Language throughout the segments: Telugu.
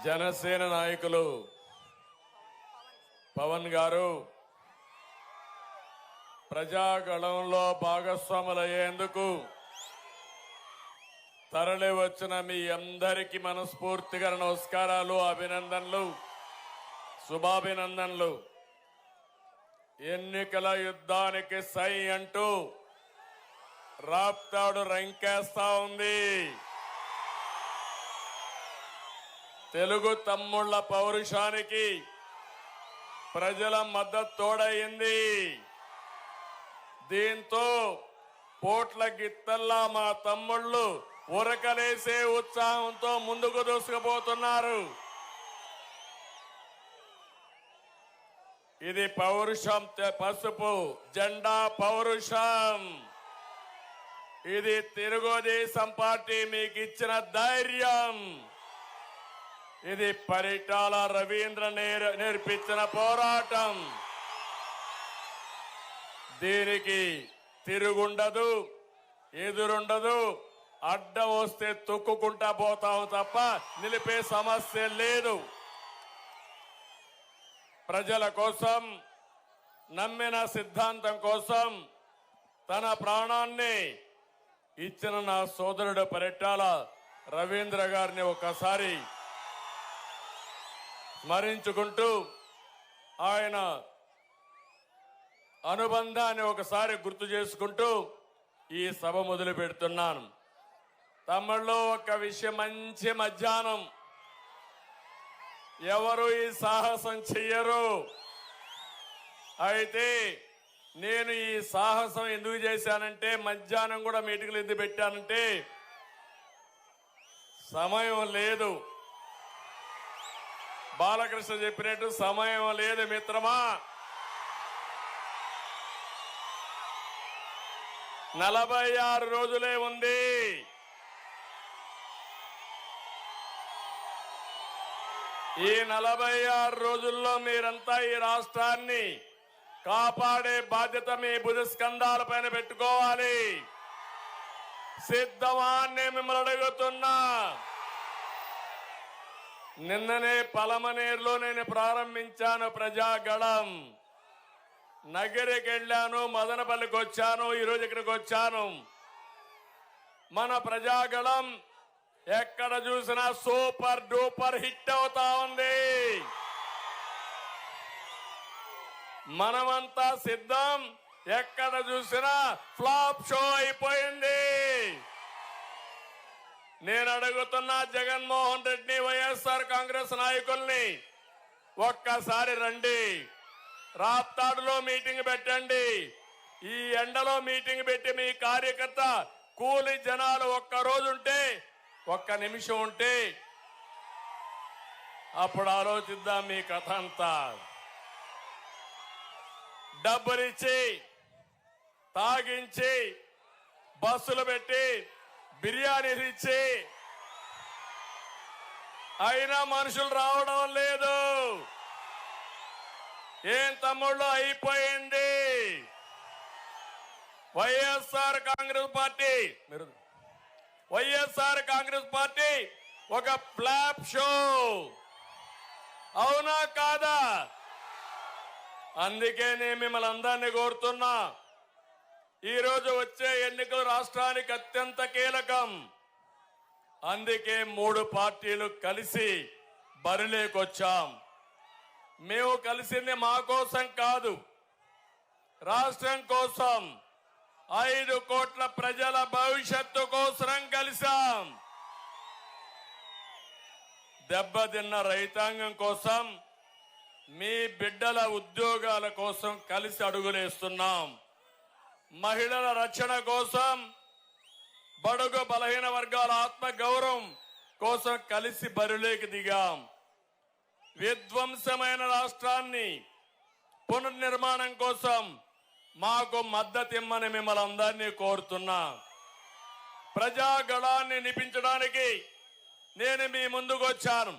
జనసేన నాయకులు పవన్ గారు ప్రజాగళంలో భాగస్వాములయ్యేందుకు తరలి వచ్చిన మీ అందరికీ మనస్ఫూర్తిగా నమస్కారాలు, అభినందనలు, శుభాభినందనలు. ఎన్నికల యుద్ధానికి సై అంటూ రాప్తాడు రంకేస్తా ఉంది. తెలుగు తమ్ముళ్ల పౌరుషానికి ప్రజల మద్దతు తోడయింది. దీంతో పోట్ల గిత్తల్లా మా తమ్ముళ్ళు ఉరకలేసే ఉత్సాహంతో ముందుకు దూసుకుపోతున్నారు. ఇది పౌరుషం, పసుపు జెండా పౌరుషం. ఇది తెలుగుదేశం పార్టీ మీకు ఇచ్చిన ధైర్యం. ఇది పరిటాల రవీంద్ర నేర్పించిన పోరాటం. దీనికి తిరుగుండదు, ఎదురుండదు. అడ్డం వస్తే తొక్కుకుంటా పోతాం తప్ప నిలిపే సమస్య లేదు. ప్రజల కోసం, నమ్మిన సిద్ధాంతం కోసం తన ప్రాణాన్ని ఇచ్చిన నా సోదరుడు పరిటాల రవీంద్ర గారిని ఒకసారి స్మరించుకుంటూ ఆయన అనుబంధాన్ని ఒకసారి గుర్తు చేసుకుంటూ ఈ సభ మొదలు పెడుతున్నాను. తమ్ముళ్ళు, ఒక విషయం, మంచి మధ్యాహ్నం ఎవరు ఈ సాహసం చెయ్యరు. అయితే నేను ఈ సాహసం ఎందుకు చేశానంటే, మధ్యాహ్నం కూడా మీటింగ్లు ఎందుకు పెట్టానంటే సమయం లేదు. బాలకృష్ణ చెప్పినట్టు సమయం లేదు మిత్రమా. 46 రోజులే ఉంది. ఈ 46 రోజుల్లో మీరంతా ఈ రాష్ట్రాన్ని కాపాడే బాధ్యత మీ భుజస్కంధాల పైన పెట్టుకోవాలి. సిద్ధమా అని మిమ్మల్ని అడుగుతున్నా. నిన్ననే పలమనేరులో నేను ప్రారంభించాను ప్రజాగళం. నగరికి వెళ్ళాను, మదనపల్లికి వచ్చాను, ఈరోజు ఇక్కడికి వచ్చాను. మన ప్రజాగళం ఎక్కడ చూసినా సూపర్ డూపర్ హిట్ అవుతా ఉంది. మనమంతా సిద్ధం. ఎక్కడ చూసినా ఫ్లాప్ షో అయిపోయింది. నేను అడుగుతున్నా జగన్మోహన్ రెడ్డిని, వైఎస్ఆర్ కాంగ్రెస్ నాయకుల్ని, ఒక్కసారి రండి, రాప్తాడులో మీటింగ్ పెట్టండి. ఈ ఎండలో మీటింగ్ పెట్టి మీ కార్యకర్త కూలి జనాలు ఒక్కరోజు ఉంటే, ఒక్క నిమిషం ఉంటే అప్పుడు ఆలోచిద్దాం మీ కథ అంతా. డబ్బులిచ్చి తాగించి బస్సులు పెట్టి బిర్యానీలు ఇచ్చి అయినా మనుషులు రావడం లేదు. ఏం తమ్ముళ్ళు, అయిపోయింది. వైఎస్ఆర్ కాంగ్రెస్ పార్టీ ఒక ఫ్లాప్ షో. అవునా కాదా? అందుకే నేను మిమ్మల్ని అందరినీ కోరుతున్నా, ఈరోజు వచ్చే ఎన్నికలు రాష్ట్రానికి అత్యంత కీలకం. అందుకే 3 పార్టీలు కలిసి బరిలోకొచ్చాం. మేము కలిసింది మా కోసం కాదు, రాష్ట్రం కోసం, 5 కోట్ల ప్రజల భవిష్యత్తు కోసం కలిసాం. దెబ్బతిన్న రైతాంగం కోసం, మీ బిడ్డల ఉద్యోగాల కోసం కలిసి అడుగులేస్తున్నాం. మహిళల రక్షణ కోసం, బడుగు బలహీన వర్గాల ఆత్మ గౌరవం కోసం కలిసి బరిలోకి దిగాం. విధ్వంసమైన రాష్ట్రాన్ని పునర్నిర్మాణం కోసం మాకు మద్దతిమ్మని మిమ్మల్ని అందరినీ కోరుతున్నా. ప్రజాగళాన్ని నిపించడానికి నేను మీ ముందుకు వచ్చాను.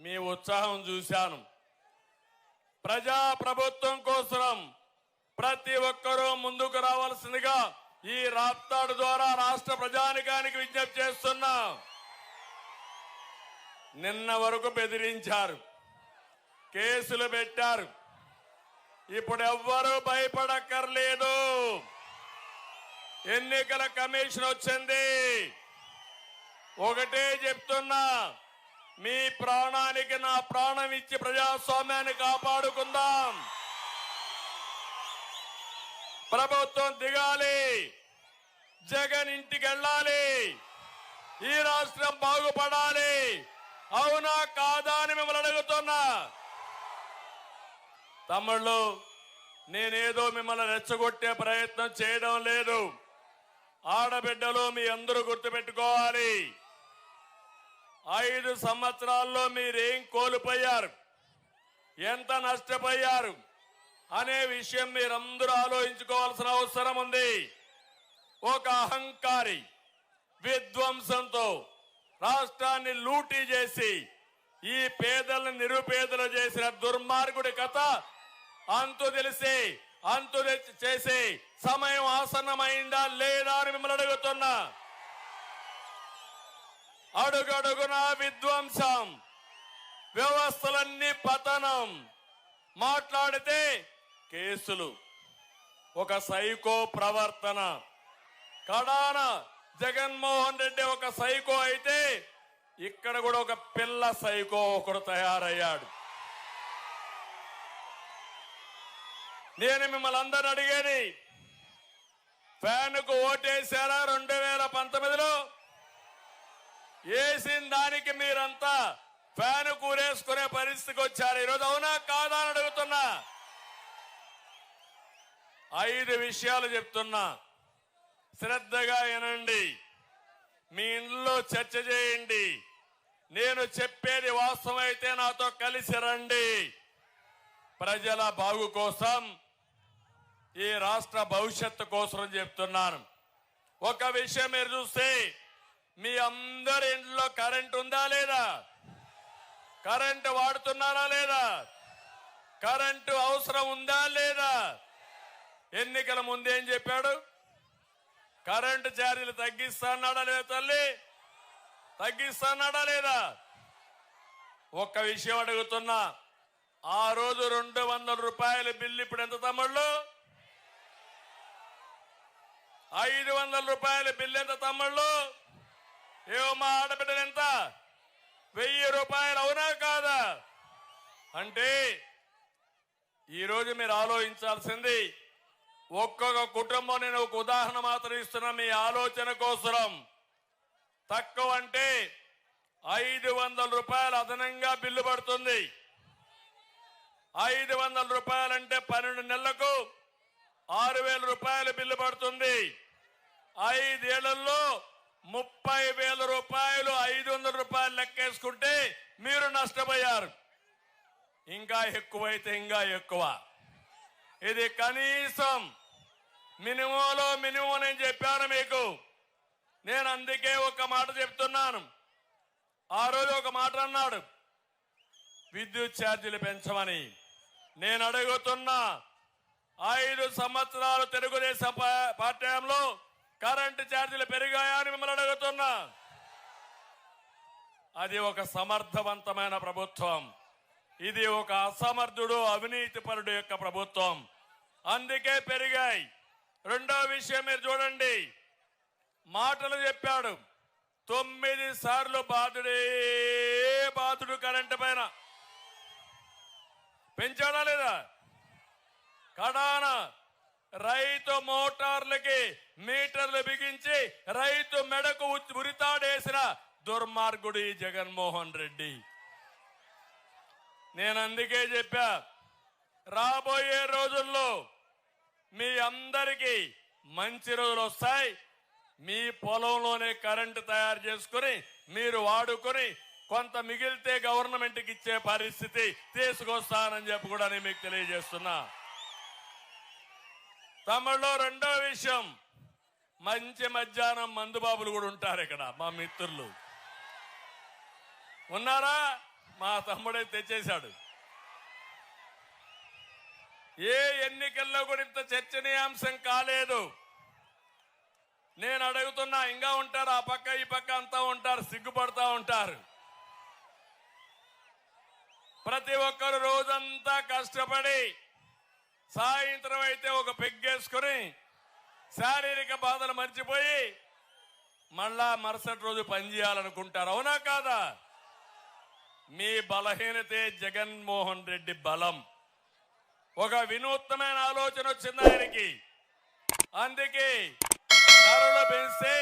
మీ ఉత్సాహం చూశాను. ప్రజా ప్రభుత్వం కోసం ప్రతి ఒక్కరూ ముందుకు రావాల్సిందిగా ఈ రాప్తాడు ద్వారా రాష్ట్ర ప్రజానికానికి విజ్ఞప్తి చేస్తున్నా. నిన్న వరకు బెదిరించారు, కేసులు పెట్టారు. ఇప్పుడు ఎవ్వరూ భయపడక్కర్లేదు. ఎన్నికల కమిషన్ వచ్చింది. ఒకటే చెప్తున్నా, మీ ప్రాణానికి నా ప్రాణం ఇచ్చి ప్రజాస్వామ్యాన్ని కాపాడుకుందాం. ప్రభుత్వం దిగాలి, జగన్ ఇంటికి వెళ్ళాలి, ఈ రాష్ట్రం బాగుపడాలి. అవునా కాదా అని మిమ్మల్ని అడుగుతున్నా. తమ్ముళ్ళు, నేనేదో మిమ్మల్ని రెచ్చగొట్టే ప్రయత్నం చేయడం లేదు. ఆడబిడ్డలు మీ అందరూ గుర్తుపెట్టుకోవాలి, 5 సంవత్సరాల్లో మీరేం కోల్పోయారు, ఎంత నష్టపోయారు అనే విషయం మీరందరూ ఆలోచించుకోవాల్సిన అవసరం ఉంది. ఒక అహంకారి విధ్వంసంతో రాష్ట్రాన్ని లూటీ చేసి ఈ పేదలను నిరుపేదలు చేసిన దుర్మార్గుడి కథ అంతు తెలిసి అంతు చేసి సమయం ఆసన్నమైందా లేదా అని మిమ్మల్ని అడుగుతున్నా. అడుగడుగునా విధ్వంసం, వ్యవస్థలన్నీ పతనం. మాట్లాడితే కేసులు, ఒక సైకో ప్రవర్తన. కడాన జగన్మోహన్ రెడ్డి ఒక సైకో అయితే ఇక్కడ కూడా ఒక పిల్ల సైకో ఒకడు తయారయ్యాడు. నేను మిమ్మల్ని అందరూ అడిగేది, ఫ్యాన్కు ఓటేశారా 2019లో? వేసిన దానికి మీరంతా ఫ్యాన్ కూరేసుకునే పరిస్థితికి వచ్చారు ఈరోజు. అవునా కాదా అని అడుగుతున్నా. 5 విషయాలు చెప్తున్నా, శ్రద్ధగా వినండి. మీ ఇంట్లో చర్చ చేయండి. నేను చెప్పేది వాస్తవమైతే నాతో కలిసి రండి. ప్రజల బాగు కోసం, ఈ రాష్ట్ర భవిష్యత్తు కోసం చెప్తున్నాను. ఒక విషయం మీరు చూస్తే, మీ అందరి ఇంట్లో కరెంట్ ఉందా లేదా? కరెంటు వాడుతున్నారా లేదా? కరెంటు అవసరం ఉందా లేదా? ఎన్నికల ముందేం చెప్పాడు? కరెంటు ఛార్జీలు తగ్గిస్తాడా లేదా? తల్లి తగ్గిస్తాడా లేదా? ఒక్క విషయం అడుగుతున్నా, ఆ రోజు 200 రూపాయల బిల్లు ఇప్పుడు ఎంత తమ్ముళ్ళు? 500 రూపాయల బిల్లు ఎంత తమ్ముళ్ళు? ఏమో ఆడబిడ్డలు ఎంత? 1000 రూపాయలు. అవునా కాదా? అంటే ఈరోజు మీరు ఆలోచించాల్సింది, ఒక్కొక్క కుటుంబం, నేను ఒక ఉదాహరణ మాత్రం ఇస్తున్నా మీ ఆలోచన కోసం. తక్కువ అంటే 500 రూపాయలు అదనంగా బిల్లు పడుతుంది. 500 రూపాయలంటే 12 నెలలకు 6000 రూపాయల బిల్లు పడుతుంది. 5 ఏళ్లలో 30,000 రూపాయలు. 500 రూపాయలు లెక్కేసుకుంటే మీరు నష్టపోయారు. ఇంకా ఎక్కువైతే ఇంకా ఎక్కువ. ఇది కనీసం మినిమంలో మినిమం నేను చెప్పాను మీకు. నేను అందుకే ఒక మాట చెప్తున్నాను. ఆ రోజు ఒక మాట అన్నాడు, విద్యుత్ ఛార్జీలు పెంచమని. నేను అడుగుతున్నా, 5 సంవత్సరాలు తెలుగుదేశం పార్టీలో కరెంటు ఛార్జీలు పెరిగాయా అని మిమ్మల్ని అడుగుతున్నా. అది ఒక సమర్థవంతమైన ప్రభుత్వం, ఇది ఒక అసమర్థుడు అవినీతిపరుడు యొక్క ప్రభుత్వం. అందుకే పెరిగాయి. రెండో విషయం మీరు చూడండి, మాటలు చెప్పాడు. 9 సార్లు బాధుడు కరెంటు పైన. పెంచాడా లేదా? కడాన రైతు మోటార్లకి మీటర్లు బిగించి రైతు మెడకు ఉరితాడేసిన దుర్మార్గుడు ఈ జగన్మోహన్ రెడ్డి. నేను అందుకే చెప్పా, రాబోయే రోజుల్లో మీ అందరికీ మంచి రోజులు వస్తాయి. మీ పొలంలోనే కరెంటు తయారు చేసుకుని మీరు వాడుకొని కొంత మిగిలితే గవర్నమెంట్కి ఇచ్చే పరిస్థితి తీసుకొస్తానని చెప్పి కూడా నేను మీకు తెలియజేస్తున్నా. తమిళలో రెండో విషయం, మంచి మధ్యాహ్నం మందుబాబులు కూడా ఉంటారు ఇక్కడ. మా మిత్రులు ఉన్నారా? మా తమ్ముడే తెచ్చేశాడు. ఏ ఎన్నికల్లో కూడా ఇంత చర్చనీయాంశం కాలేదు. నేను అడుగుతున్నా, ఇంకా ఉంటారు, ఆ పక్క ఈ పక్క అంతా ఉంటారు, సిగ్గుపడతా ఉంటారు. ప్రతి ఒక్కరు రోజంతా కష్టపడి సాయంత్రం అయితే ఒక పెగ్గేసుకుని శారీరక బాధలు మర్చిపోయి మళ్ళా మరుసటి రోజు పనిచేయాలనుకుంటారు. అవునా కాదా? మీ బలహీనతే జగన్మోహన్ రెడ్డి బలం. ఒక వినూత్నమైన ఆలోచన వచ్చింది ఆయనకి. అందుకే ధరలు పెంచితే